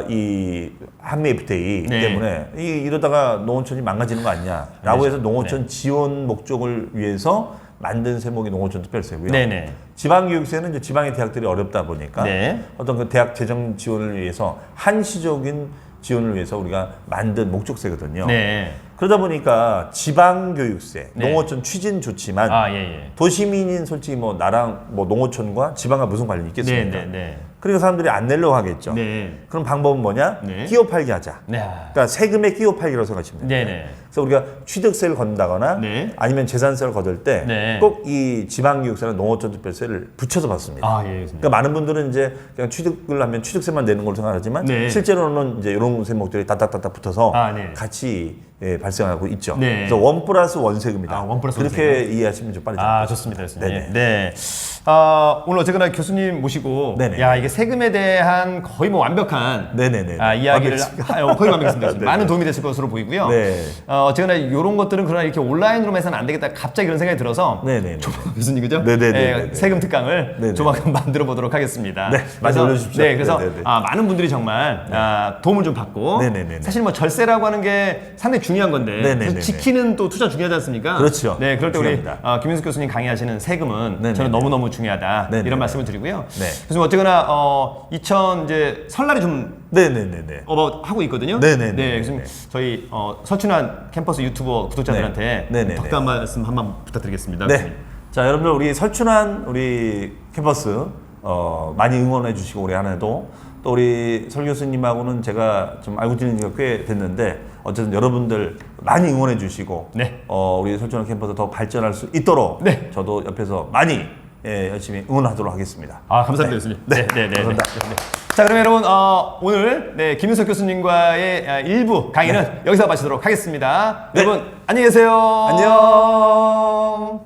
B: 이 한미 FTA
A: 네.
B: 때문에 이러다가 농어촌이 망가지는 거 아니냐라고
A: 네.
B: 해서 농어촌 지원 목적을 위해서 만든 세목이 농어촌 특별세고요.
A: 네네.
B: 지방교육세는 이제 지방의 대학들이 어렵다 보니까
A: 네.
B: 어떤 그 대학 재정 지원을 위해서 한시적인 지원을 위해서 우리가 만든 목적세거든요.
A: 네.
B: 그러다 보니까 지방교육세,
A: 네.
B: 농어촌 취지는 좋지만
A: 아, 예, 예.
B: 도시민인 솔직히 뭐 나랑 뭐 농어촌과 지방과 무슨 관련이 있겠습니까?
A: 네, 네, 네.
B: 그러니까 사람들이 안 내려고 하겠죠.
A: 네.
B: 그럼 방법은 뭐냐?
A: 네.
B: 끼워 팔기 하자.
A: 네.
B: 그러니까 세금에 끼워 팔기라고 생각하시면 돼요.
A: 네네.
B: 그래서 우리가 취득세를 건다거나
A: 네.
B: 아니면 재산세를 거둘 때
A: 네.
B: 꼭 이 지방교육세나 농어촌 특별세를 붙여서 받습니다.
A: 아, 예, 교수님.
B: 그러니까 많은 분들은 이제 그냥 취득을 하면 취득세만 내는 걸로 생각하지만
A: 네.
B: 실제로는 이제 이런 세목들이 따따따따 붙어서
A: 아, 네.
B: 같이 발생하고 있죠.
A: 네.
B: 그래서 1+1 세금이다.
A: 아, 1+1
B: 그렇게 이해하시면 좀 빨리
A: 아, 좋습니다, 교수님.
B: 네네.
A: 네. 오늘 어쨌거나 교수님 모시고
B: 네네.
A: 야, 이게 세금에 대한 거의 뭐 완벽한
B: 네네네.
A: 이야기를 거의 완벽했습니다. 교수님.
B: 네네.
A: 많은 도움이 됐을 것으로 보이고요.
B: 네.
A: 어쨌거나 이런 것들은 그러나 이렇게 온라인으로만 해서는 안 되겠다. 갑자기 그런 생각이 들어서
B: 네네네.
A: 교수님 그죠?
B: 네네네.
A: 세금 특강을
B: 네네.
A: 조만간 만들어 보도록 하겠습니다.
B: 네, 많이 올려주십시오.
A: 네, 그래서
B: 네네네.
A: 많은 분들이 정말 도움을 좀 받고
B: 네네네네.
A: 사실 뭐 절세라고 하는 게 상당히 중요한 건데
B: 네네네네.
A: 그래서 지키는 또 투자 중요하지 않습니까?
B: 그렇죠.
A: 네, 그럴 때 우리
B: 중요합니다.
A: 김윤숙 교수님 강의하시는 세금은
B: 네네네.
A: 저는 너무너무 중요하다
B: 네네네.
A: 이런 말씀을 드리고요.
B: 네.
A: 교수님 어쨌거나 이제 설날이 좀
B: 네네네네.
A: 하고 있거든요.
B: 네네네.
A: 네, 교수님 저희 설춘환 캠퍼스 유튜버 구독자들한테
B: 네. 네네네.
A: 덕담 말씀 한번 부탁드리겠습니다.
B: 네.
A: 교수님.
B: 자, 여러분들 우리 설춘환 우리 캠퍼스 많이 응원해 주시고 올해 한 해도 또 우리 설 교수님하고는 제가 좀 알고 지낸 지가 꽤 됐는데 어쨌든 여러분들 많이 응원해 주시고
A: 네.
B: 우리 설춘환 캠퍼스 더 발전할 수 있도록
A: 네.
B: 저도 옆에서 많이 열심히 응원하도록 하겠습니다.
A: 감사합니다, 교수님. 네.
B: 감사합니다.
A: 자, 그러면 여러분 오늘 김윤석 교수님과의 일부 강의는 여기서 마치도록 하겠습니다.
B: 네.
A: 여러분 안녕히 계세요.
B: 안녕.